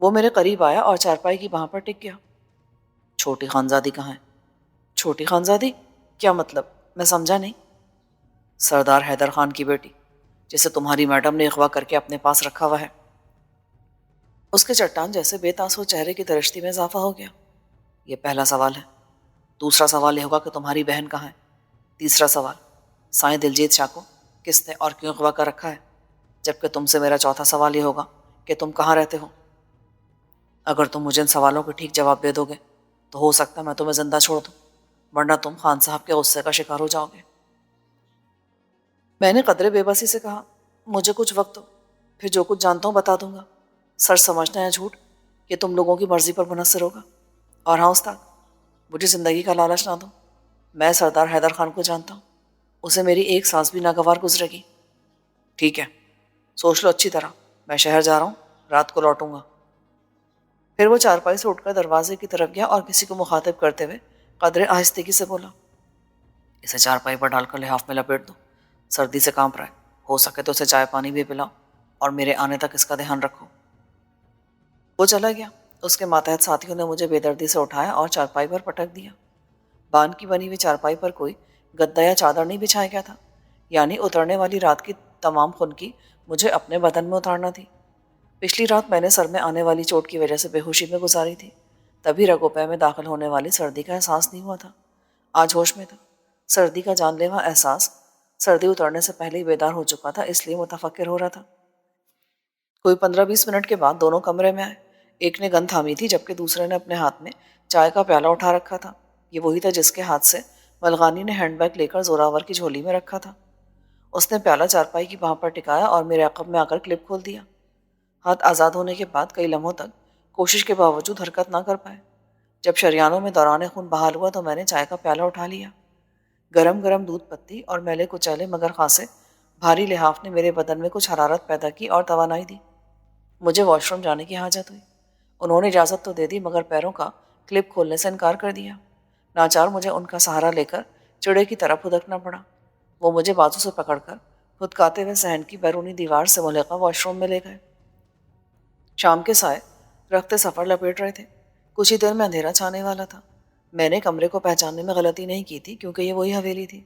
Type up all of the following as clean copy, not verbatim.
وہ میرے قریب آیا اور چارپائی کی بہاں پر ٹک گیا۔ چھوٹی خانزادی کہاں ہے؟ چھوٹی خانزادی؟ کیا مطلب؟ میں سمجھا نہیں۔ سردار حیدر خان کی بیٹی، جسے تمہاری میڈم نے اغوا کر کے اپنے پاس رکھا ہوا ہے۔ اس کے چٹان جیسے بے تاثر چہرے کی درشتی میں اضافہ ہو گیا۔ یہ پہلا سوال ہے۔ دوسرا سوال یہ ہوگا کہ تمہاری بہن کہاں ہے؟ تیسرا سوال، سائیں دلجیت شاہ کو کس نے اور کیوں اغوا کر رکھا ہے؟ جبکہ تم سے میرا چوتھا سوال یہ ہوگا کہ تم کہاں رہتے ہو؟ اگر تم مجھے ان سوالوں کے ٹھیک جواب دے دو گے تو ہو سکتا ہے میں تمہیں زندہ چھوڑ دوں، ورنہ تم خان صاحب کے غصے کا شکار ہو جاؤ گے۔ میں نے قدرے بے بسی سے کہا، مجھے کچھ وقت دو، پھر جو کچھ جانتا ہوں بتا دوں گا۔ سچ سمجھنا ہے جھوٹ، یہ تم لوگوں کی مرضی پر منحصر ہوگا۔ اور ہاں استاد، مجھے زندگی کا لالچ نہ دو۔ میں سردار حیدر خان کو جانتا ہوں، اسے میری ایک سانس بھی ناگوار گزرے گی۔ ٹھیک ہے، سوچ لو اچھی طرح، میں شہر جا رہا ہوں، رات کو لوٹوں گا۔ پھر وہ چارپائی سے اٹھ کر دروازے کی طرف گیا اور کسی کو مخاطب کرتے ہوئے قدرے آہستگی سے بولا، اسے چارپائی پر ڈال کر لحاف میں لپیٹ دو، سردی سے کانپ رہا ہے، ہو سکے تو اسے چائے پانی بھی پلاؤ اور میرے آنے تک اس کا دھیان رکھو۔ وہ چلا گیا۔ اس کے ماتحت ساتھیوں نے مجھے بے دردی سے اٹھایا اور چارپائی پر پٹک دیا۔ بان کی بنی ہوئی چارپائی پر کوئی گدا یا چادر نہیں بچھایا گیا تھا، یعنی اترنے والی رات کی تمام خنکی مجھے اپنے بدن میں اتارنا تھی۔ پچھلی رات میں نے سر میں آنے والی چوٹ کی وجہ سے بے ہوشی میں گزاری تھی، تبھی رگوں پے میں داخل ہونے والی سردی کا احساس نہیں ہوا تھا۔ آج ہوش میں تھا۔ سردی کا جان لیوا احساس سردی اترنے سے پہلے ہی بیدار ہو چکا تھا، اس لیے متفکر ہو رہا تھا۔ کوئی 15-20 منٹ کے بعد دونوں کمرے میں آئے۔ ایک نے گن تھامی تھی جبکہ دوسرے نے اپنے ہاتھ میں چائے کا پیالہ اٹھا رکھا تھا۔ یہ وہی تھا جس کے ہاتھ سے ملغانی نے ہینڈ بیگ لے کر زوراور کی جھولی میں رکھا تھا۔ اس نے پیالہ چارپائی کی بہاں پر ٹکایا اور میرے عقب میں آ کر کلپ کھول دیا۔ ہاتھ آزاد ہونے کے بعد کئی لمحوں تک کوشش کے باوجود حرکت نہ کر پائے۔ جب شریانوں میں دوران خون بحال ہوا تو میں نے چائے کا پیالہ اٹھا لیا۔ گرم گرم دودھ پتی اور میلے کچیلے مگر خاصے بھاری لحاف نے میرے بدن میں کچھ حرارت پیدا کی اور توانائی دی۔ مجھے واش روم جانے کی حاجت ہوئی۔ انہوں نے اجازت تو دے دی مگر پیروں کا کلپ کھولنے سے انکار کر دیا۔ ناچار مجھے ان کا سہارا لے کر چڑے کی طرف ہدکنا پڑا۔ وہ مجھے بازو سے پکڑ کر ہدکاتے ہوئے صحن کی بیرونی دیوار سے ملحقہ واش روم میں لے گئے۔ شام کے سائے رخت سفر لپیٹ رہے تھے۔ کچھ ہی دیر میں اندھیرا چھانے والا تھا۔ میں نے کمرے کو پہچاننے میں غلطی نہیں کی تھی کیونکہ یہ وہی حویلی تھی۔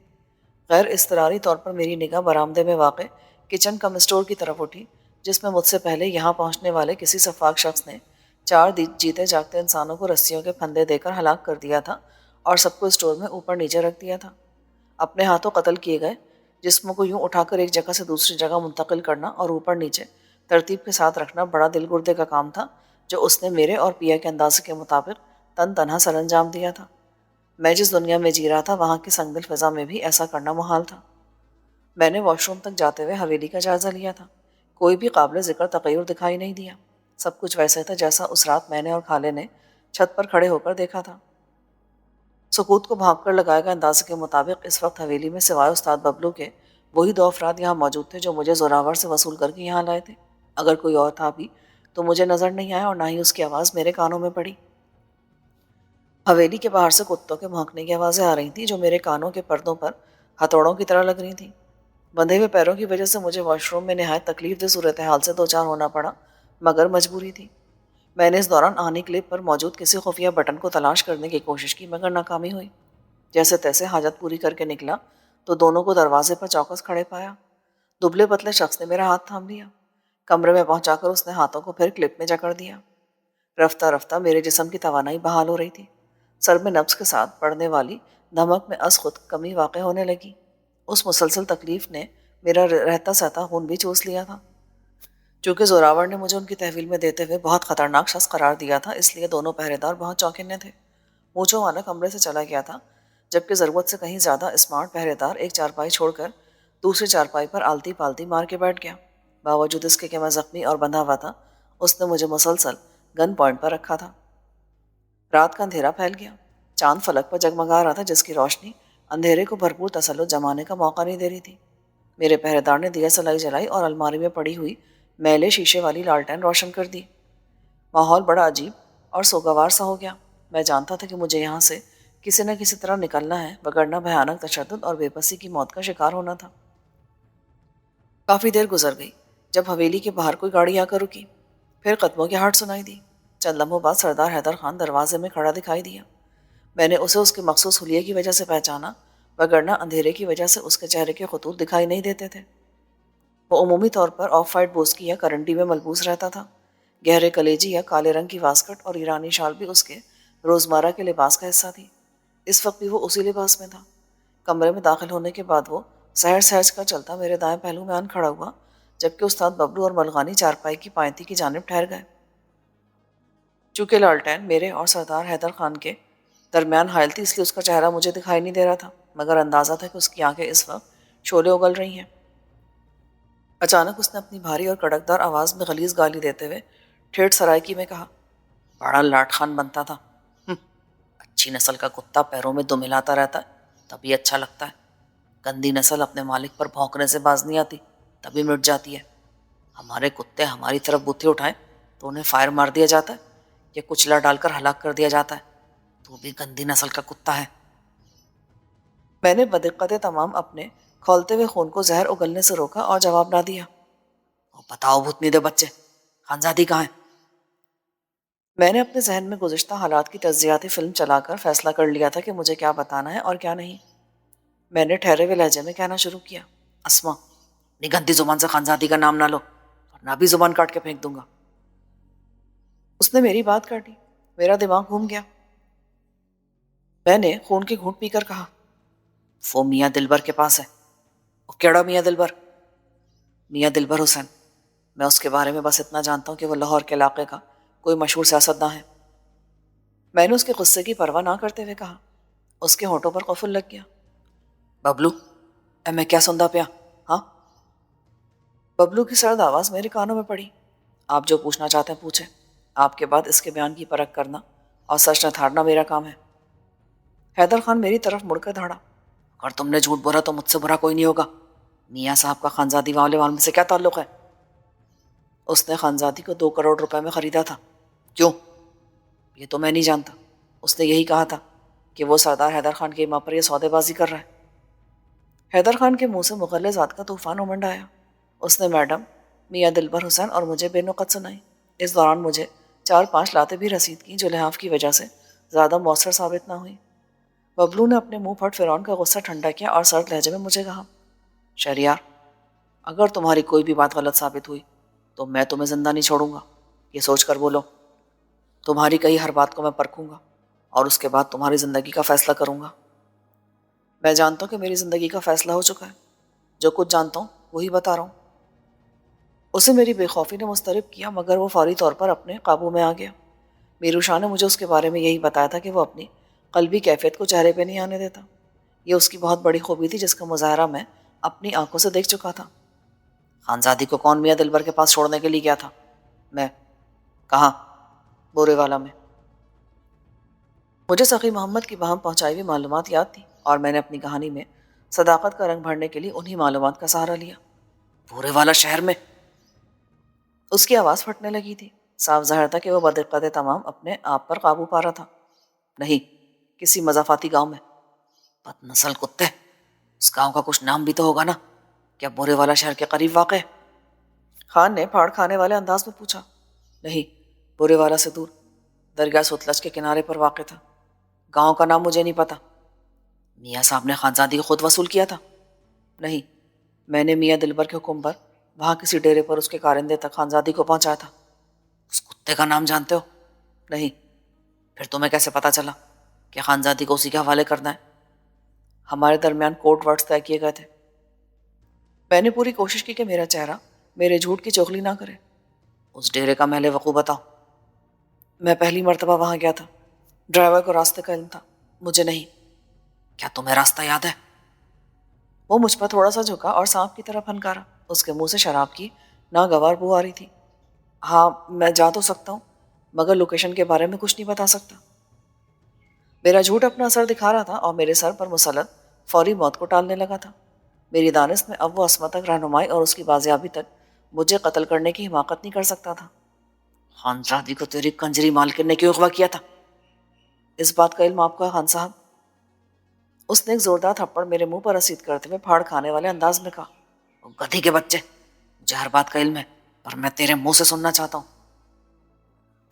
غیر اضطراری طور پر میری نگاہ برآمدے میں واقع کچن کم اسٹور کی طرف اٹھی، جس میں مجھ سے پہلے یہاں پہنچنے والے کسی سفاک شخص نے 4 جیتے جاگتے انسانوں کو رسیوں کے پھندے دے کر ہلاک کر دیا تھا اور سب کو اسٹور میں اوپر نیچے رکھ دیا تھا۔ اپنے ہاتھوں قتل کیے گئے جسموں کو یوں اٹھا کر ایک جگہ سے دوسری جگہ منتقل کرنا اور اوپر نیچے ترتیب کے ساتھ رکھنا بڑا دل گردے کا کام تھا، جو اس نے میرے اور پیا کے اندازے کے مطابق تن تنہا سر انجام دیا تھا۔ میں جس دنیا میں جی رہا تھا وہاں کی سنگ دل فضا میں بھی ایسا کرنا محال تھا۔ میں نے واش روم تک جاتے ہوئے حویلی کا جائزہ لیا تھا۔ کوئی بھی قابل ذکر تغیر دکھائی نہیں دیا۔ سب کچھ ویسے تھا جیسا اس رات میں نے اور خالے نے چھت پر کھڑے ہو کر دیکھا تھا۔ سکوت کو بھانپ کر لگائے گئے اندازے کے مطابق اس وقت حویلی میں سوائے استاد ببلو کے وہی 2 افراد یہاں موجود تھے جو مجھے زوراور سے وصول کر کے یہاں لائے تھے۔ اگر کوئی اور تھا بھی تو مجھے نظر نہیں آیا اور نہ ہی اس کی آواز میرے کانوں میں پڑی۔ حویلی کے باہر سے کتوں کے بھونکنے کی آوازیں آ رہی تھیں جو میرے کانوں کے پردوں پر ہتھوڑوں کی طرح لگ رہی تھیں۔ بندھے ہوئے پیروں کی وجہ سے مجھے واش روم میں نہایت تکلیف دہ صورتحال سے دوچار ہونا پڑا، مگر مجبوری تھی۔ میں نے اس دوران آہنی کلپ پر موجود کسی خفیہ بٹن کو تلاش کرنے کی کوشش کی مگر ناکامی ہوئی۔ جیسے تیسے حاجت پوری کر کے نکلا تو دونوں کو دروازے پر چوکس کھڑے پایا۔ دبلے پتلے شخص نے میرا ہاتھ تھام لیا۔ کمرے میں پہنچا کر اس نے ہاتھوں کو پھر کلپ میں جکڑ دیا۔ رفتہ رفتہ میرے جسم کی توانائی بحال ہو رہی تھی۔ سر میں نبض کے ساتھ پڑنے والی دھمک میں از خود کمی واقع ہونے لگی۔ اس مسلسل تکلیف نے میرا رہتا سہتا خون بھی چوس لیا تھا۔ چونکہ زوراور نے مجھے ان کی تحویل میں دیتے ہوئے بہت خطرناک شخص قرار دیا تھا، اس لیے دونوں پہرے دار بہت چوکنے تھے۔ مونچھوں والا کمرے سے چلا گیا تھا، جبکہ ضرورت سے کہیں زیادہ اسمارٹ پہرے دار ایک چارپائی چھوڑ کر دوسری چارپائی پر آلتی پالتی مار کے بیٹھ گیا۔ باوجود اس کے کہ میں زخمی اور بندھا ہوا تھا، اس نے مجھے مسلسل گن پوائنٹ پر رکھا تھا۔ رات کا اندھیرا پھیل گیا۔ چاند فلک پر جگمگا رہا تھا جس کی روشنی اندھیرے کو بھرپور تسلط جمانے کا موقع نہیں دے رہی تھی۔ میرے پہرے دار نے دیا سلائی جلائی اور الماری میں پڑی ہوئی میلے شیشے والی لالٹین روشن کر دی۔ ماحول بڑا عجیب اور سوگوار سا ہو گیا۔ میں جانتا تھا کہ مجھے یہاں سے کسی نہ کسی طرح نکلنا ہے، وگرنہ بھیانک تشدد اور بے بسی کی موت کا شکار ہونا تھا۔ کافی دیر گزر گئی جب حویلی کے باہر کوئی گاڑی آ کر رکی۔ پھر قدموں کی ہارٹ سنائی دی۔ چند لمحوں بعد سردار حیدر خان دروازے میں کھڑا دکھائی دیا۔ میں نے اسے اس کے مخصوص حلیے کی وجہ سے پہچانا، وگرنہ اندھیرے کی وجہ سے اس کے چہرے کے خطوط دکھائی نہیں دیتے تھے۔ وہ عمومی طور پر آف وائٹ بوسکی یا کرنٹی میں ملبوس رہتا تھا۔ گہرے کلیجی یا کالے رنگ کی واسکٹ اور ایرانی شال بھی اس کے روزمرہ کے لباس کا حصہ تھی۔ اس وقت بھی وہ اسی لباس میں تھا۔ کمرے میں داخل ہونے کے بعد وہ سہج سہج کا چلتا میرے دائیں پہلو میں آن کھڑا ہوا، جبکہ استاد ببلو اور ملغانی چارپائی کی پائنتی کی جانب ٹھہر گئے۔ چونکہ لالٹین میرے اور سردار حیدر خان کے درمیان حائل تھی، اس لیے اس کا چہرہ مجھے دکھائی نہیں دے رہا تھا، مگر اندازہ تھا کہ اس کی آنکھیں اس وقت شعلے اگل رہی ہیں۔ اچانک اس نے اپنی بھاری اور کڑکدار آواز میں غلیظ گالی دیتے ہوئے ٹھیٹھ سرائکی میں کہا، بڑا لاٹ خان بنتا تھا، اچھی نسل کا کتا پیروں میں دم ہلاتا رہتا ہے تبھی اچھا لگتا ہے، گندی نسل اپنے مالک پر بھونکنے سے باز نہیں آتی تبھی مٹ جاتی ہے۔ ہمارے کتے ہماری طرف بوتھی اٹھائیں تو انہیں فائر مار دیا جاتا ہے یا کچلا ڈال کر ہلاک کر دیا جاتا ہے، تو بھی گندی نسل کا کتا ہے۔ میں نے بدقت تمام اپنے کھولتے ہوئے خون کو زہر اگلنے سے روکا اور جواب نہ دیا۔ بتاؤ بھوتنی دے بچے، خانزادی کہاں ہے؟ میں نے اپنے ذہن میں گزشتہ حالات کی تجزیاتی فلم چلا کر فیصلہ کر لیا تھا کہ مجھے کیا بتانا ہے اور کیا نہیں۔ میں نے ٹھہرے ہوئے لہجے میں کہنا شروع کیا، اسما، اپنی گندی زبان سے خانزادی کا نام نہ لو ورنہ بھی زبان کاٹ کے پھینک دوں گا۔ اس نے میری بات کاٹی۔ میرا دماغ گھوم گیا۔ میں نے خون کی گھونٹ پی کر کہا، وہ میاں دلبر کے پاس ہے۔ وہ کیڑا میاں دلبر؟ میاں دلبر حسین، میں اس کے بارے میں بس اتنا جانتا ہوں کہ وہ لاہور کے علاقے کا کوئی مشہور سیاستداں ہے۔ میں نے اس کے غصے کی پرواہ نہ کرتے ہوئے کہا۔ اس کے ہونٹوں پر قفل لگ گیا۔ ببلو، میں کیا سندا پیا؟ ہاں؟ ببلو کی سرد آواز میرے کانوں میں پڑی۔ آپ جو پوچھنا چاہتے ہیں پوچھیں، آپ کے بعد اس کے بیان کی پرکھ کرنا اور سچ نتھارنا میرا کام ہے۔ حیدر خان میری طرف مڑ کر دھاڑا، اگر تم نے جھوٹ بولا تو مجھ سے برا کوئی نہیں ہوگا۔ میاں صاحب کا خانزادی والے میں سے کیا تعلق ہے؟ اس نے خانزادی کو 2 کروڑ روپے میں خریدا تھا۔ کیوں؟ یہ تو میں نہیں جانتا۔ اس نے یہی کہا تھا کہ وہ سردار حیدر خان کی ماں پر یہ سودے بازی کر رہا ہے۔ حیدر خان کے منہ سے مغلظات کا طوفان امنڈ آیا۔ اس نے میڈم، میاں دلبر حسین اور مجھے بے نقط سنائی۔ اس دوران مجھے 4-5 لاتیں بھی رسید کیں جو لحاف کی وجہ سے زیادہ مؤثر ثابت نہ ہوئی۔ ببلو نے اپنے منہ پھٹ فرعون کا غصہ ٹھنڈا کیا اور سرد لہجے میں مجھے کہا، شہریار، اگر تمہاری کوئی بھی بات غلط ثابت ہوئی تو میں تمہیں زندہ نہیں چھوڑوں گا، یہ سوچ کر بولو۔ تمہاری کہی ہر بات کو میں پرکھوں گا اور اس کے بعد تمہاری زندگی کا فیصلہ کروں گا۔ میں جانتا ہوں کہ میری زندگی کا فیصلہ ہو چکا ہے۔ جو کچھ جانتا ہوں وہی بتا رہا ہوں۔ اسے میری بے خوفی نے مضطرب کیا، مگر وہ فوری طور پر اپنے قابو میں آ گیا۔ میرو شاہ نے مجھے اس کے بارے میں یہی بتایا تھا کہ وہ اپنی قلبی کیفیت کو چہرے پہ نہیں آنے دیتا۔ یہ اس کی بہت بڑی خوبی تھی جس کا مظاہرہ میں اپنی آنکھوں سے دیکھ چکا تھا۔ خانزادی کو کون میاں دلبر کے پاس چھوڑنے کے لیے گیا تھا؟ میں۔ کہاں؟ بورے والا میں۔ مجھے سخی محمد کی باہم پہنچائی ہوئی معلومات یاد تھی اور میں نے اپنی کہانی میں صداقت کا رنگ بھرنے کے لیے انہی معلومات کا سہارا لیا۔ بورے والا شہر میں؟ اس کی آواز پھٹنے لگی تھی۔ صاف ظاہر تھا کہ وہ بدقت تمام اپنے آپ پر قابو پا رہا تھا۔ نہیں، کسی مضافاتی گاؤں میں۔ بد نسل کتے، اس گاؤں کا کچھ نام بھی تو ہوگا نا؟ کیا بورے والا شہر کے قریب واقع ہے؟ خان نے پھاڑ کھانے والے انداز میں پوچھا۔ نہیں، بورے والا سے دور، درگاہ ستلج کے کنارے پر واقع تھا۔ گاؤں کا نام مجھے نہیں پتا۔ میاں صاحب نے خانزادی کو خود وصول کیا تھا؟ نہیں، میں نے میاں دلبر کے حکم پر وہاں کسی ڈیرے پر اس کے کارندے تک خانزادی کو پہنچایا تھا۔ اس کتے کا نام جانتے ہو؟ نہیں۔ پھر تمہیں کیسے پتا چلا کہ خانزادی کو اسی کے حوالے کرنا ہے؟ ہمارے درمیان کوڈ ورڈز طے کیے گئے تھے۔ میں نے پوری کوشش کی کہ میرا چہرہ میرے جھوٹ کی چغلی نہ کرے۔ اس ڈیرے کا محل وقوع بتاؤ۔ میں پہلی مرتبہ وہاں گیا تھا۔ ڈرائیور کو راستے کا علم تھا، مجھے نہیں۔ کیا تمہیں راستہ یاد ہے؟ وہ مجھ پر تھوڑا سا جھکا اور سانپ کی طرح پھنکارا۔ اس کے منہ سے شراب کی ناگوار بو آ رہی تھی۔ ہاں، میں جا تو سکتا ہوں، مگر لوکیشن کے بارے میں کچھ نہیں بتا سکتا۔ میرا جھوٹ اپنا اثر دکھا رہا تھا اور میرے سر پر مسلط فوری موت کو ٹالنے لگا تھا۔ میری دانست میں اب وہ عصمت تک رہنمائی اور اس کی بازیابی تک مجھے قتل کرنے کی حماقت نہیں کر سکتا تھا۔ خانزادی کو تیری کنجری مالکن نے کیوں اغوا کیا تھا؟ اس بات کا علم آپ کو ہے خان صاحب؟ اس نے ایک زوردار تھپڑ میرے منہ پر رسید کرتے ہوئے پھاڑ کھانے والے انداز میں کہا، گدھی کے بچے، مجھے ہر بات کا علم ہے، پر میں تیرے منہ سے سننا چاہتا ہوں۔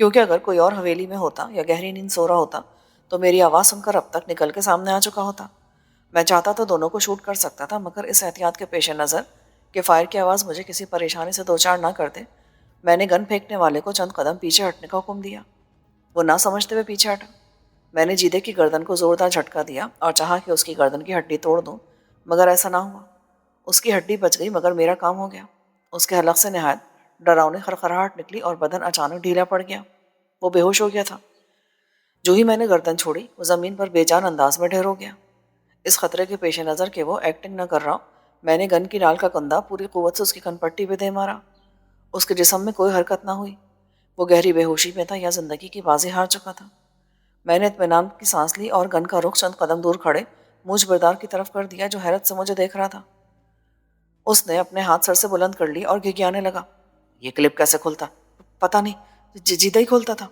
کیونکہ اگر کوئی اور حویلی میں ہوتا یا گہری نیند سو رہا ہوتا تو میری آواز سن کر اب تک نکل کے سامنے آ چکا ہوتا۔ میں چاہتا تو دونوں کو شوٹ کر سکتا تھا، مگر اس احتیاط کے پیش نظر کہ فائر کی آواز مجھے کسی پریشانی سے دوچار نہ کر دے، میں نے گن پھینکنے والے کو چند قدم پیچھے ہٹنے کا حکم دیا۔ وہ نہ سمجھتے ہوئے پیچھے ہٹا۔ میں نے جیدے کی گردن کو زوردار جھٹکا دیا اور چاہا کہ اس کی گردن کی ہڈی توڑ دوں، مگر ایسا نہ ہوا۔ اس کی ہڈی بچ گئی مگر میرا کام ہو گیا۔ اس کے حلق سے نہایت ڈراؤنی خرخراہٹ نکلی اور بدن اچانک ڈھیلا پڑ گیا۔ وہ بے ہوش ہو گیا تھا۔ جو ہی میں نے گردن چھوڑی وہ زمین پر بے جان انداز میں ڈھیر ہو گیا۔ اس خطرے کے پیش نظر کہ وہ ایکٹنگ نہ کر رہا، میں نے گن کی ڈال کا کندھا پوری قوت سے اس کی کن پٹی پہ دے مارا۔ اس کے جسم میں کوئی حرکت نہ ہوئی۔ وہ گہری بے ہوشی میں تھا یا زندگی کی بازی ہار چکا تھا۔ میں نے اطمینان کی سانس لی اور گن کا رخ چند قدم دور کھڑے مجھ بردار کی طرف کر دیا جو حیرت سے مجھے دیکھ رہا تھا۔ اس نے اپنے ہاتھ سر سے بلند کر لی اور گھگیانے لگا، یہ کلپ کیسے کھلتا؟ پتہ نہیں، جیدہ ہی کھولتا تھا۔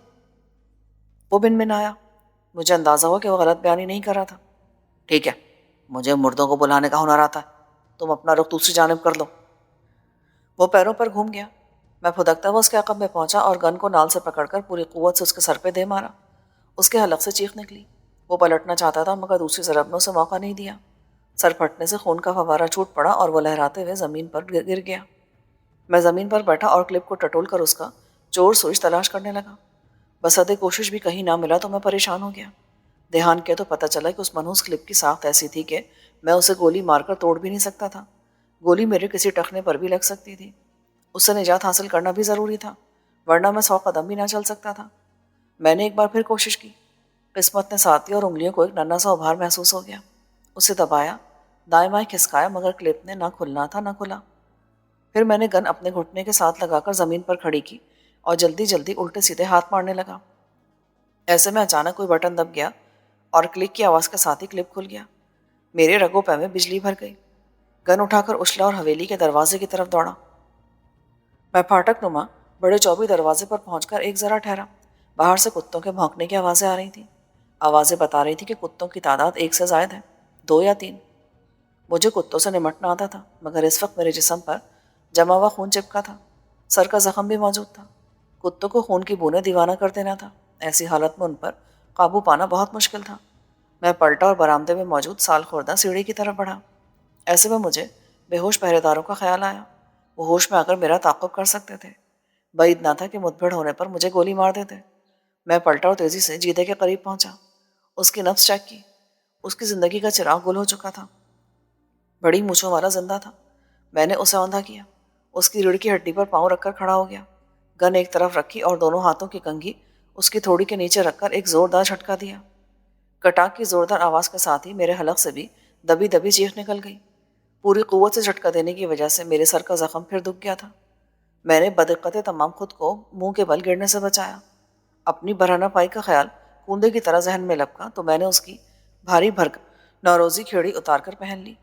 وہ بن بن آیا۔ مجھے اندازہ ہوا کہ وہ غلط بیانی نہیں کر رہا تھا۔ ٹھیک ہے، مجھے مردوں کو بلانے کا ہنر آتا ہے، تم اپنا رخ دوسری جانب کر لو۔ وہ پیروں پر گھوم گیا۔ میں پھدکتا ہوا اس کے عقب میں پہنچا اور گن کو نال سے پکڑ کر پوری قوت سے اس کے سر پہ دے مارا۔ اس کے حلق سے چیخ نکلی۔ وہ پلٹنا چاہتا تھا مگر دوسری ضرب نے اسے موقع نہیں دیا۔ سر پھٹنے سے خون کا فوارہ چھوٹ پڑا اور وہ لہراتے ہوئے زمین پر گر گیا۔ میں زمین پر بیٹھا اور کلپ کو ٹٹول کر اس کا چور سوئچ تلاش کرنے لگا۔ بس حد کوشش بھی کہیں نہ ملا تو میں پریشان ہو گیا۔ دھیان کیا تو پتہ چلا کہ اس منحوس کلپ کی ساخت ایسی تھی کہ میں اسے گولی مار کر توڑ بھی نہیں سکتا تھا۔ گولی میرے کسی ٹخنے پر بھی لگ سکتی تھی۔ اس سے نجات حاصل کرنا بھی ضروری تھا، ورنہ میں 100 قدم بھی نہ چل سکتا تھا۔ میں نے ایک بار پھر کوشش کی۔ قسمت نے ساتھ دی اور انگلیوں کو ایک ننھا سا ابھار محسوس ہو گیا۔ اسے دبایا، دائیں بائیں کھسکایا مگر کلپ نے نہ کھلنا تھا نہ کھلا۔ پھر میں نے گن اپنے گھٹنے کے ساتھ لگا کر زمین پر کھڑی کی اور جلدی جلدی الٹے سیدھے ہاتھ مارنے لگا۔ ایسے میں اچانک کوئی بٹن دب گیا اور کلک کی آواز کے ساتھ ہی کلپ کھل گیا۔ میرے رگوں پہ میں بجلی بھر گئی۔ گن اٹھا کر اچھلا اور حویلی کے دروازے کی طرف دوڑا۔ میں پھاٹک نما بڑے چوبی دروازے پر پہنچ کر ایک ذرا ٹھہرا۔ باہر سے کتوں کے بھونکنے کی آوازیں آ رہی تھیں۔ آوازیں بتا رہی تھی کہ کتوں کی تعداد 1 سے زائد ہے، 2 یا 3۔ مجھے کتوں سے نمٹنا آتا تھا مگر اس وقت میرے جسم پر جمع ہوا خون چپکا تھا، سر کا زخم بھی موجود تھا۔ کتوں کو خون کی بوندیں دیوانہ کر دینا تھا۔ ایسی حالت میں ان پر قابو پانا بہت مشکل تھا۔ میں پلٹا اور برآمدے میں موجود سال خوردہ سیڑھی کی طرف بڑھا۔ ایسے میں مجھے بے ہوش پہرے داروں کا خیال آیا۔ وہ ہوش میں آ کر میرا تعاقب کر سکتے تھے۔ بعید نہ تھا کہ مدبھڑ ہونے پر مجھے گولی مار دیتے۔ میں پلٹا اور تیزی سے جیدے کے قریب پہنچا۔ اس کی نبض چیک کی۔ اس کی زندگی کا چراغ گل ہو چکا تھا۔ بڑی مونچھوں والا زندہ تھا۔ میں نے اسے اوندھا کیا۔ اس کی ریڑھ کی ہڈی پر پاؤں رکھ کر کھڑا ہو گیا۔ گن ایک طرف رکھی اور دونوں ہاتھوں کی کنگھی اس کی تھوڑی کے نیچے رکھ کر ایک زوردار جھٹکا دیا۔ کٹاک کی زوردار آواز کے ساتھ ہی میرے حلق سے بھی دبی دبی چیخ نکل گئی۔ پوری قوت سے جھٹکا دینے کی وجہ سے میرے سر کا زخم پھر دکھ گیا تھا۔ میں نے بدقت تمام خود کو منہ کے بل گرنے سے بچایا۔ اپنی برہنہ پائی کا خیال کوندے کی طرح ذہن میں لپکا تو میں نے اس کی بھاری بھرک نوروزی کھیڑی اتار کر پہن لی۔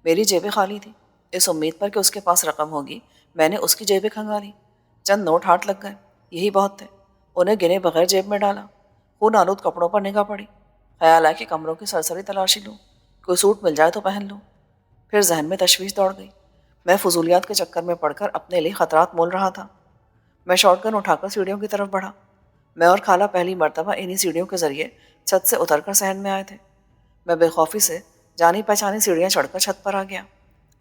میری جیبیں خالی تھی۔ اس امید پر کہ اس کے پاس رقم ہوگی میں نے اس کی جیبیں کھنگالی۔ چند نوٹ ہاتھ لگ گئے، یہی بہت تھے۔ انہیں گنے بغیر جیب میں ڈالا۔ خون آلود کپڑوں پر نگاہ پڑی۔ خیال آیا کہ کمروں کی سرسری تلاشی لوں، کوئی سوٹ مل جائے تو پہن لوں۔ پھر ذہن میں تشویش دوڑ گئی۔ میں فضولیات کے چکر میں پڑ کر اپنے لیے خطرات مول رہا تھا۔ میں شارٹ گن اٹھا کر سیڑھیوں کی طرف بڑھا۔ میں اور خالہ پہلی مرتبہ انہی سیڑھیوں کے ذریعے چھت سے اتر کر صحن میں آئے تھے۔ میں بے خوفی سے جانی پہچانی سیڑھیاں چڑھ کر چھت پر آ گیا۔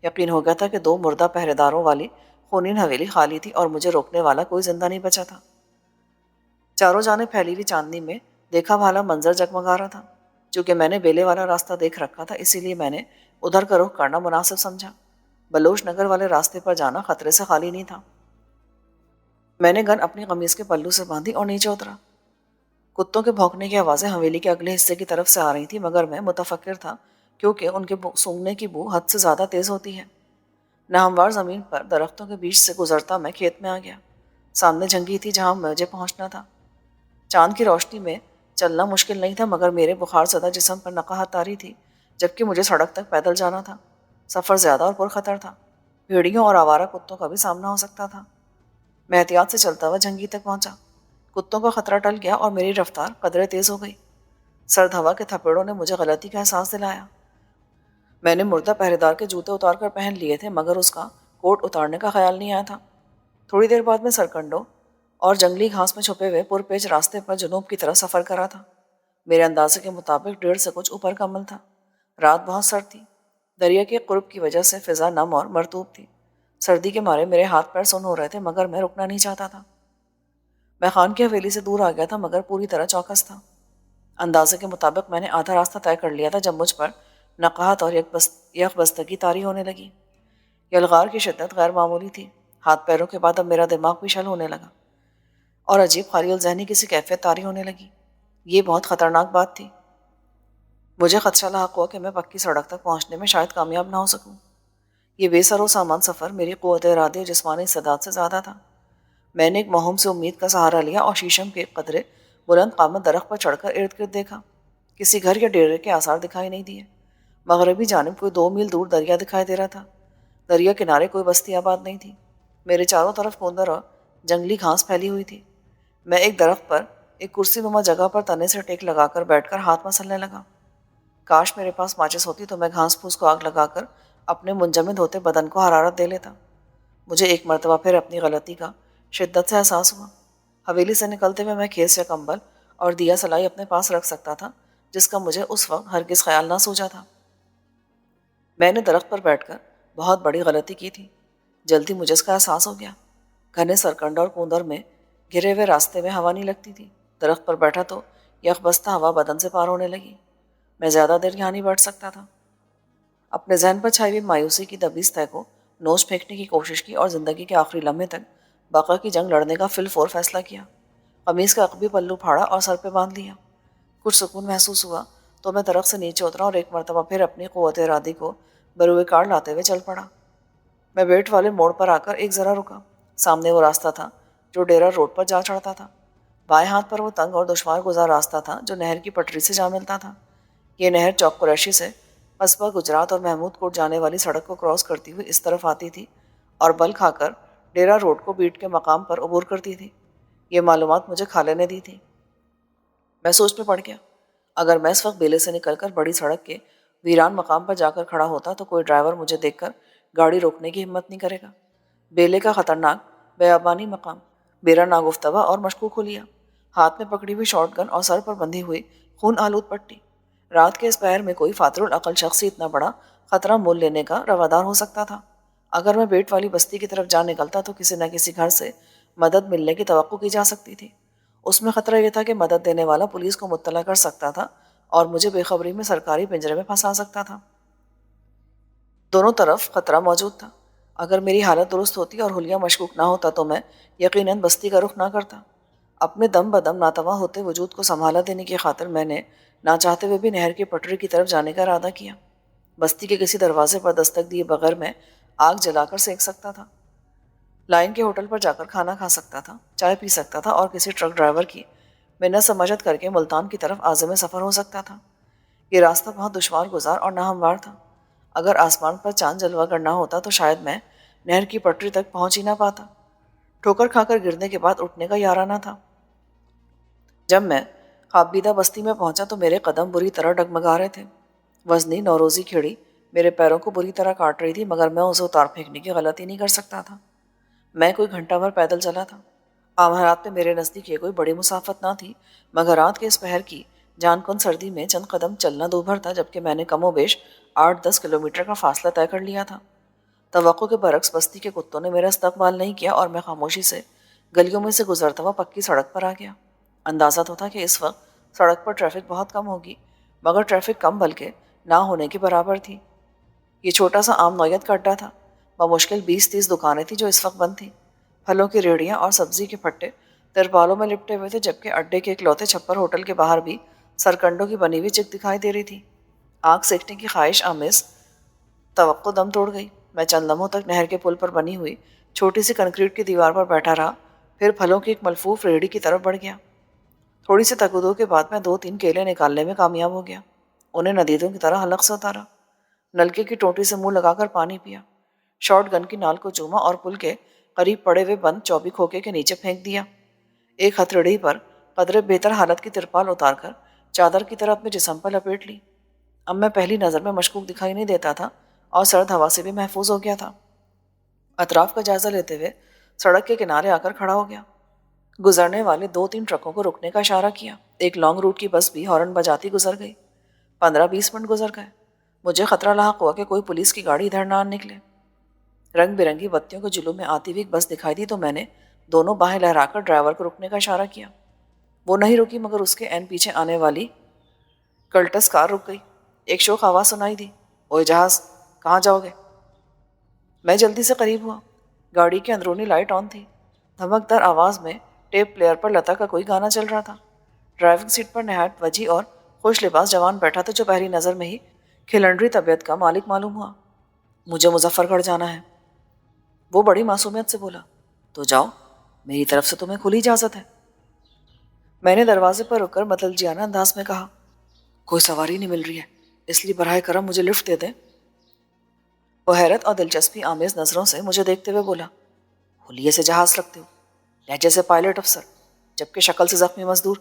یقین ہو گیا تھا کہ 2 مردہ پہرے داروں والی خونین حویلی خالی تھی اور مجھے روکنے والا کوئی زندہ نہیں بچا تھا۔ چاروں جانب پھیلی ہوئی چاندنی میں دیکھا بھالا منظر جگمگا رہا تھا۔ چونکہ میں نے بیلے والا راستہ دیکھ رکھا تھا اسی لیے میں نے ادھر کا رخ کرنا مناسب سمجھا۔ بلوچ نگر والے راستے پر جانا خطرے سے خالی نہیں تھا۔ میں نے گن اپنی قمیض کے پلو سے باندھی اور نیچے اترا۔ کتوں کے بھونکنے کی آوازیں حویلی کے اگلے حصے کی طرف سے آ رہی تھی مگر میں متفکر تھا کیونکہ ان کے سونگنے کی بو حد سے زیادہ تیز ہوتی ہے۔ ناہموار زمین پر درختوں کے بیچ سے گزرتا میں کھیت میں آ گیا۔ سامنے جھنگی تھی جہاں مجھے پہنچنا تھا۔ چاند کی روشنی میں چلنا مشکل نہیں تھا مگر میرے بخار زدہ جسم پر نقاہت طاری تھی، جبکہ مجھے سڑک تک پیدل جانا تھا۔ سفر زیادہ اور پرخطر تھا۔ بھیڑیوں اور آوارہ کتوں کا بھی سامنا ہو سکتا تھا۔ میں احتیاط سے چلتا ہوا جھنگی تک پہنچا۔ کتوں کا خطرہ ٹل گیا اور میری رفتار قدرے تیز ہو گئی۔ سرد ہوا کے تھپیڑوں نے مجھے غلطی کا احساس دلایا۔ میں نے مردہ پہرے دار کے جوتے اتار کر پہن لیے تھے مگر اس کا کوٹ اتارنے کا خیال نہیں آیا تھا۔ تھوڑی دیر بعد میں سرکنڈوں اور جنگلی گھاس میں چھپے ہوئے پرپیچ راستے پر جنوب کی طرف سفر کرا تھا۔ میرے اندازے کے مطابق 1.5 سے کچھ اوپر کا عمل تھا۔ رات بہت سرد تھی۔ دریا کے قرب کی وجہ سے فضا نم اور مرطوب تھی۔ سردی کے مارے میرے ہاتھ پیر سن ہو رہے تھے، مگر میں رکنا نہیں چاہتا تھا۔ میں خان کی حویلی سے دور آ گیا تھا، مگر پوری طرح چوکس تھا۔ اندازے کے مطابق میں نے آدھا راستہ طے کر لیا تھا جب مجھ پر نقاہت اور یک بستگی طاری ہونے لگی۔ یلغار کی شدت غیر معمولی تھی۔ ہاتھ پیروں کے بعد اب میرا دماغ بھی شل ہونے لگا اور عجیب خالی الذہنی کسی کیفیت طاری ہونے لگی۔ یہ بہت خطرناک بات تھی۔ مجھے خدشہ لاحق ہوا کہ میں پکی سڑک تک پہنچنے میں شاید کامیاب نہ ہو سکوں۔ یہ بے سر و سامان سفر میری قوت ارادی اور جسمانی استعداد سے زیادہ تھا۔ میں نے ایک موہوم سے امید کا سہارا لیا اور شیشم کے قدرے بلند قامت درخت پر چڑھ کر ارد گرد دیکھا۔ کسی گھر یا ڈیرے کے آثار دکھائی نہیں دیے۔ مغربی جانب کوئی 2 میل دور دریا دکھائی دے رہا تھا۔ دریا کنارے کوئی بستی آباد نہیں تھی۔ میرے چاروں طرف کوندر اور جنگلی گھاس پھیلی ہوئی تھی۔ میں ایک درخت پر ایک کرسی نما جگہ پر تنے سے ٹیک لگا کر بیٹھ کر ہاتھ مسلنے لگا۔ کاش میرے پاس ماچس ہوتی تو میں گھاس پھوس کو آگ لگا کر اپنے منجمد ہوتے بدن کو حرارت دے لیتا۔ مجھے ایک مرتبہ پھر اپنی غلطی کا شدت سے احساس ہوا۔ حویلی سے نکلتے ہوئے میں کھیس یا کمبل اور دیا سلائی اپنے پاس رکھ سکتا تھا، جس کا مجھے اس وقت ہرگز خیال نہ سوچا تھا۔ میں نے درخت پر بیٹھ کر بہت بڑی غلطی کی تھی۔ جلدی مجھے اس کا احساس ہو گیا۔ گھنے سرکنڈ اور کوندر میں گھرے ہوئے راستے میں ہوا نہیں لگتی تھی۔ درخت پر بیٹھا تو یک بستہ ہوا بدن سے پار ہونے لگی۔ میں زیادہ دیر یہاں نہیں بیٹھ سکتا تھا۔ اپنے ذہن پر چھائی ہوئی مایوسی کی دبیس طے کو نوچ پھینکنے کی کوشش کی اور زندگی کے آخری لمحے تک بقا کی جنگ لڑنے کا فی الفور فیصلہ کیا۔ قمیص کا عقبی پلو پھاڑا اور سر پہ باندھ لیا۔ کچھ سکون محسوس ہوا تو میں درخت سے نیچے اترا اور ایک مرتبہ پھر اپنی قوت ارادی کو بروئے کار لاتے ہوئے چل پڑا۔ میں بیٹ والے موڑ پر آ کر ایک ذرا رکا۔ سامنے وہ راستہ تھا جو ڈیرا روڈ پر جا چڑھتا تھا۔ بائیں ہاتھ پر وہ تنگ اور دشوار گزار راستہ تھا جو نہر کی پٹری سے جا ملتا تھا۔ یہ نہر چوک قریشی سے قصبہ گجرات اور محمود کوٹ جانے والی سڑک کو کراس کرتی ہوئی اس طرف آتی تھی اور بل کھا کر ڈیرا روڈ کو بیٹ کے مقام پر عبور کرتی تھی۔ یہ معلومات مجھے کھالے نے دی تھی۔ میں سوچ میں پڑ گیا، اگر میں اس وقت بیلے سے نکل کر بڑی سڑک کے ویران مقام پر جا کر کھڑا ہوتا تو کوئی ڈرائیور مجھے دیکھ کر گاڑی روکنے کی ہمت نہیں کرے گا۔ بیلے کا خطرناک بیابانی مقام میرا ناگفتگو اور مشکوک حلیہ، ہاتھ میں پکڑی ہوئی شارٹ گن اور سر پر بندھی ہوئی خون آلود پٹی۔ رات کے اس پہر میں کوئی فاتر العقل شخص اتنا بڑا خطرہ مول لینے کا روادار ہو سکتا تھا؟ اگر میں بیٹ والی بستی کی طرف جا نکلتا تو کسی نہ کسی گھر سے مدد ملنے کی توقع کی جا سکتی تھی۔ اس میں خطرہ یہ تھا کہ مدد دینے والا پولیس کو مطلع کر سکتا تھا اور مجھے بے خبری میں سرکاری پنجرے میں پھنسا سکتا تھا۔ دونوں طرف خطرہ موجود تھا۔ اگر میری حالت درست ہوتی اور حلیہ مشکوک نہ ہوتا تو میں یقیناً بستی کا رخ نہ کرتا۔ اپنے دم بدم ناتواں ہوتے وجود کو سنبھالا دینے کی خاطر میں نے نہ چاہتے ہوئے بھی نہر کی پٹری کی طرف جانے کا ارادہ کیا۔ بستی کے کسی دروازے پر دستک دیے بغیر میں آگ جلا کر سینک سکتا تھا، لائن کے ہوٹل پر جا کر کھانا کھا سکتا تھا، چائے پی سکتا تھا اور کسی ٹرک ڈرائیور کی منت سماجت کر کے ملتان کی طرف عازم سفر ہو سکتا تھا۔ یہ راستہ بہت دشوار گزار اور ناہموار تھا۔ اگر آسمان پر چاند جلوہ گر نہ ہوتا تو شاید میں نہر کی پٹری تک پہنچ ہی نہ پاتا۔ ٹھوکر کھا کر گرنے کے بعد اٹھنے کا یارہ نہ تھا۔ جب میں خوابیدہ بستی میں پہنچا تو میرے قدم بری طرح ڈگمگا رہے تھے۔ وزنی نوروزی کھیڑی میرے پیروں کو بری طرح کاٹ رہی تھی، مگر میں اسے اتار پھینکنے کی غلطی نہیں کر سکتا تھا۔ میں کوئی گھنٹہ بھر پیدل چلا تھا۔ آمارات میں میرے نزدیک یہ کوئی بڑی مسافت نہ تھی، مگر رات کے اس پہر کی جان کن سردی میں چند قدم چلنا دوبھر تھا، جبکہ میں نے کم و بیش 8-10 کلومیٹر کا فاصلہ طے کر لیا تھا۔ توقع کے برعکس بستی کے کتوں نے میرا استقبال نہیں کیا اور میں خاموشی سے گلیوں میں سے گزرتا ہوا پکی سڑک پر آ گیا۔ اندازہ تو تھا کہ اس وقت سڑک پر ٹریفک بہت کم ہوگی، مگر ٹریفک کم بلکہ نہ ہونے کے برابر تھی۔ یہ چھوٹا سا عام نوعیت کا اڈا تھا۔ بمشکل 20-30 دکانیں تھیں جو اس وقت بند تھیں۔ پھلوں کی ریڑھیاں اور سبزی کے پھٹے ترپالوں میں لپٹے ہوئے تھے، جبکہ اڈے کے اکلوتے چھپر ہوٹل کے باہر بھی سرکنڈوں کی بنی ہوئی چک دکھائی دے رہی تھی۔ آگ سیکنے کی خواہش آمیز توقع دم توڑ گئی۔ میں چند لمحوں تک نہر کے پل پر بنی ہوئی چھوٹی سی کنکریٹ کی دیوار پر بیٹھا رہا، پھر پھلوں کی ایک ملفوف ریڑھی کی طرف بڑھ گیا۔ تھوڑی سی تگودو کے بعد میں 2-3 کیلے نکالنے میں کامیاب ہو گیا۔ انہیں ندیدوں کی طرح حلق سے اتارا، نلکے کی ٹوٹی سے منہ لگا کر پانی پیا، شارٹ گن کی نال کو چوما اور پل کے قریب پڑے ہوئے بند چوبی کھوکے کے نیچے پھینک دیا۔ ایک ہتھیڑی پر قدرے بہتر حالت کی ترپال اتار کر چادر کی طرح اپنے جسم پر لپیٹ لی۔ اب میں پہلی نظر میں مشکوک دکھائی نہیں دیتا تھا اور سرد ہوا سے بھی محفوظ ہو گیا تھا۔ اطراف کا جائزہ لیتے ہوئے سڑک کے کنارے آ کر کھڑا ہو گیا۔ گزرنے والے 2-3 ٹرکوں کو رکنے کا اشارہ کیا۔ ایک لانگ روٹ کی بس بھی ہارن بجاتی گزر گئی۔ 15-20 منٹ گزر گئے۔ مجھے خطرہ لاحق ہوا کہ کوئی پولیس کی گاڑی ادھر نہ نکلے۔ رنگ برنگی بتیوں کے جلوے میں آتی ہوئی ایک بس دکھائی دی تو میں نے دونوں باہیں لہرا کر ڈرائیور کو رکنے کا اشارہ کیا۔ وہ نہیں رکی مگر اس کے عین پیچھے آنے والی کلٹس کار رک گئی۔ ایک شوخ آواز سنائی دی، اوئے جہاز، کہاں جاؤ گے؟ میں جلدی سے قریب ہوا۔ گاڑی کی اندرونی لائٹ آن تھی۔ دھمکدار آواز میں ٹیپ پلیئر پر لتا کا کوئی گانا چل رہا تھا۔ ڈرائیونگ سیٹ پر نہایت وجی اور خوش لباس جوان بیٹھا تھا جو پہلی نظر میں ہی کھلنڈری طبیعت کا مالک معلوم ہوا۔ مجھے مظفر گڑھ جانا ہے، وہ بڑی معصومیت سے بولا۔ تو جاؤ، میری طرف سے تمہیں کھلی اجازت ہے۔ میں نے دروازے پر رک کر متلجیانہ انداز میں کہا، کوئی سواری نہیں مل رہی ہے، اس لیے براہ کرم مجھے لفٹ دے دیں۔ وہ حیرت اور دلچسپی آمیز نظروں سے مجھے دیکھتے ہوئے بولا، حلیے سے جہاز رکھتے ہو، لہجے سے پائلٹ افسر، جبکہ شکل سے زخمی مزدور۔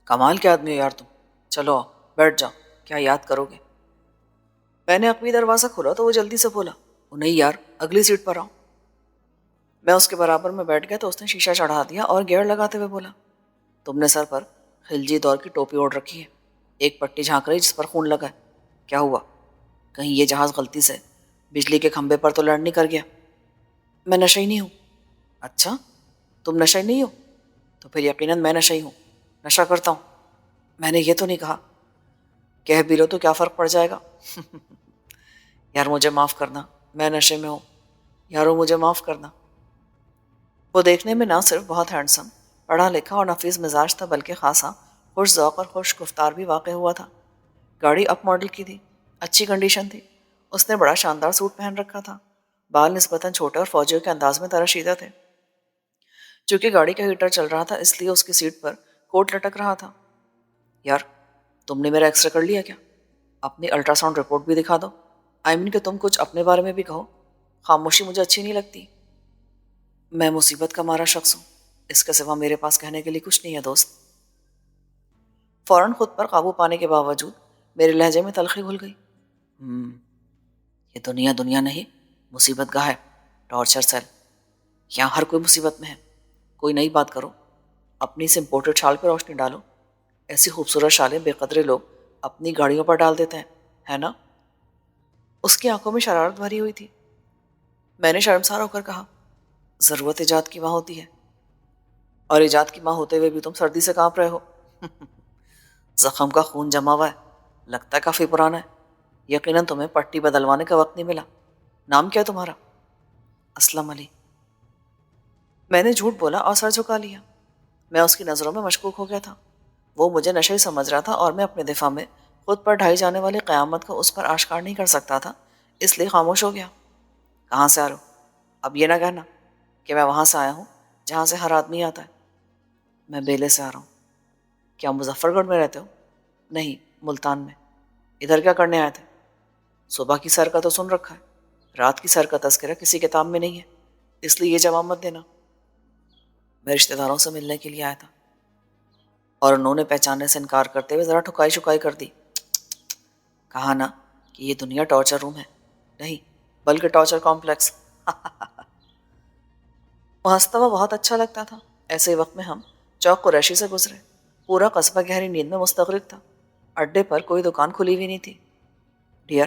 کمال کے آدمی ہو یار تم، چلو آؤ بیٹھ جاؤ، کیا یاد کرو گے؟ میں نے عقبی دروازہ کھولا تو وہ جلدی سے بولا، نہیں یار، اگلی سیٹ پر آؤ۔ میں اس کے برابر میں بیٹھ گیا تو اس نے شیشہ چڑھا دیا اور گیئر لگاتے ہوئے بولا، تم نے سر پر خلجی دور کی ٹوپی اوڑھ رکھی ہے، ایک پٹی جھانک رہی جس پر خون لگا ہے، کیا ہوا؟ کہیں یہ جہاز غلطی سے بجلی کے کھمبے پر تو لینڈ نہیں کر گیا؟ میں نشئی نہیں ہوں۔ اچھا، تم نشئی نہیں ہو؟ تو پھر یقیناً میں نشئی ہوں، نشہ کرتا ہوں۔ میں نے یہ تو نہیں کہا۔ کہہ بھی لو تو کیا فرق پڑ جائے گا؟ یار مجھے معاف کرنا، میں نشے میں ہوں، یارو مجھے معاف کرنا۔ وہ دیکھنے میں نہ صرف بہت ہینڈسم، پڑھا لکھا اور نفیس مزاج تھا بلکہ خاصا خوش ذوق اور خوش گفتار بھی واقع ہوا تھا۔ گاڑی اپ ماڈل کی تھی، اچھی کنڈیشن تھی۔ اس نے بڑا شاندار سوٹ پہن رکھا تھا، بال نسبتاً چھوٹے اور فوجیوں کے انداز میں تراشیدہ تھے۔ چونکہ گاڑی کا ہیٹر چل رہا تھا اس لیے اس کی سیٹ پر کوٹ لٹک رہا تھا۔ یار تم نے میرا ایکس رے کر لیا کیا؟ اپنی الٹرا ساؤنڈ رپورٹ بھی دکھا دو۔ کہ تم کچھ اپنے بارے میں بھی کہو، خاموشی مجھے اچھی نہیں لگتی۔ میں مصیبت کا مارا شخص ہوں، اس کے سوا میرے پاس کہنے کے لیے کچھ نہیں ہے دوست۔ فوراً خود پر قابو پانے کے باوجود میرے لہجے میں تلخی گھل گئی۔ یہ دنیا دنیا نہیں، مصیبت گاہ ہے، ٹارچر سیل، یہاں ہر کوئی مصیبت میں ہے۔ کوئی نئی بات کرو، اپنی سے امپورٹڈ شال پہ روشنی ڈالو۔ ایسی خوبصورت شالیں بے قدرے لوگ اپنی گاڑیوں پر ڈال دیتے ہیں، ہے نا؟ اس کی آنکھوں میں شرارت بھری ہوئی تھی۔ میں نے شرمسار ہو کر کہا، ضرورت ایجاد کی ماں ہوتی ہے، اور ایجاد کی ماں ہوتے ہوئے بھی تم سردی سے کانپ رہے ہو۔ زخم کا خون جمع ہوا ہے، لگتا ہے کافی پرانا ہے۔ یقیناً تمہیں پٹی بدلوانے کا وقت نہیں ملا۔ نام کیا ہے تمہارا؟ اسلم علی۔ میں نے جھوٹ بولا اور سر جھکا لیا۔ میں اس کی نظروں میں مشکوک ہو گیا تھا۔ وہ مجھے نشئی سمجھ رہا تھا اور میں اپنے دفاع میں خود پر ڈھائی جانے والی قیامت کو اس پر آشکار نہیں کر سکتا تھا، اس لیے خاموش ہو گیا۔ کہاں سے آ رہے ہو؟ اب یہ نہ کہنا کہ میں وہاں سے آیا ہوں جہاں سے ہر آدمی آتا ہے۔ میں بیلے سے آ رہا ہوں۔ کیا مظفر گڑھ میں رہتے ہو؟ نہیں، ملتان میں۔ ادھر کیا کرنے آئے تھے؟ صبح کی سیر کا تو سن رکھا ہے، رات کی سیر کا تذکرہ کسی کتاب میں نہیں ہے، اس لیے یہ جواب مت دینا۔ میں رشتہ داروں سے ملنے کے لیے آیا تھا، اور انہوں نے پہچاننے سے انکار کرتے ہوئے ذرا ٹھکائی شکائی کر دی۔ کہا نا کہ یہ دنیا ٹارچر روم ہے، نہیں بلکہ ٹارچر کمپلیکس۔ وہ ہنستا ہوا بہت اچھا لگتا تھا۔ ایسے وقت میں ہم چوک قریشی سے گزرے۔ پورا قصبہ گہری نیند میں مستغرق تھا۔ اڈے پر کوئی دکان کھلی ہوئی نہیں تھی۔ ڈیئر،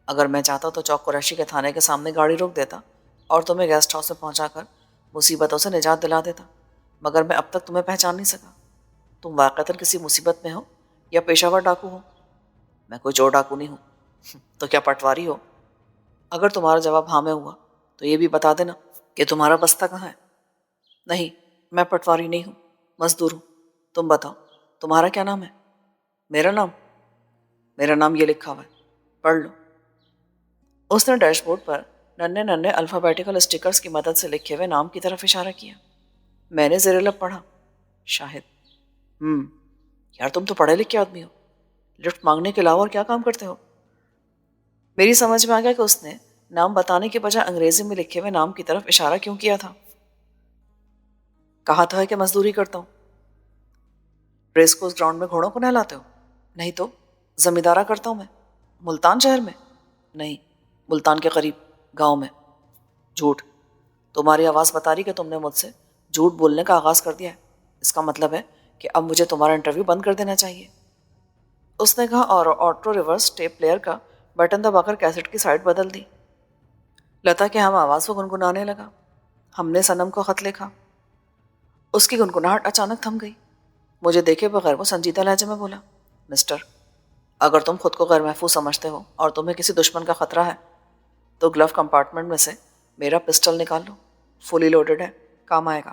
اگر میں چاہتا تو چوک قریشی کے تھانے کے سامنے گاڑی روک دیتا اور تمہیں گیسٹ ہاؤس میں پہنچا کر مصیبتوں سے نجات دلا دیتا، مگر میں اب تک تمہیں پہچان نہیں سکا۔ تم واقعتاً کسی مصیبت میں ہو یا پیشہ ور ڈاکو ہو؟ میں کوئی چور ڈاکو نہیں ہوں۔ تو کیا پٹواری ہو؟ اگر تمہارا جواب ہاں میں ہوا تو یہ بھی بتا دینا کہ تمہارا بستہ کہاں ہے۔ نہیں، میں پٹواری نہیں ہوں، مزدور ہوں۔ تم بتاؤ، تمہارا کیا نام ہے؟ میرا نام یہ لکھا ہوا ہے، پڑھ لو۔ اس نے ڈیش بورڈ پر ننھے ننھے الفابیٹیکل اسٹکرز کی مدد سے لکھے ہوئے نام کی طرف اشارہ کیا۔ میں نے زیر لب پڑھا، شاہد۔ یار تم تو پڑھے لکھے آدمی ہو، لفٹ مانگنے کے علاوہ اور کیا کام کرتے ہو؟ میری سمجھ میں آ گیا کہ اس نے نام بتانے کے بجائے انگریزی میں لکھے ہوئے نام کی طرف اشارہ کیوں کیا تھا۔ کہا تو ہے کہ مزدوری کرتا ہوں۔ ریس کورس گراؤنڈ میں گھوڑوں کو نہلاتے ہو؟ نہیں تو زمیندارہ کرتا ہوں میں۔ ملتان شہر میں؟ نہیں، ملتان کے قریب گاؤں میں۔ جھوٹ، تمہاری آواز بتا رہی کہ تم نے مجھ سے جھوٹ بولنے کا آغاز کر دیا ہے. اس کا مطلب ہے کہ اب مجھے تمہارا انٹرویو بند کر دینا چاہیے. اس نے کہا اور آٹو ریورس ٹیپ پلیئر کا بٹن دبا کر کیسٹ کی سائڈ بدل دی. لتا کے ہم آواز کو گنگنانے لگا. ہم نے صنم کو خط لکھا. اس کی گنگناہٹ اچانک تھم گئی. مجھے دیکھے بغیر وہ سنجیدہ لہجے میں بولا, مسٹر, اگر تم خود کو غیر محفوظ سمجھتے ہو اور تمہیں کسی دشمن کا خطرہ ہے تو گلو کمپارٹمنٹ میں سے میرا پسٹل نکال لو. فلی لوڈڈ ہے, کام آئے گا.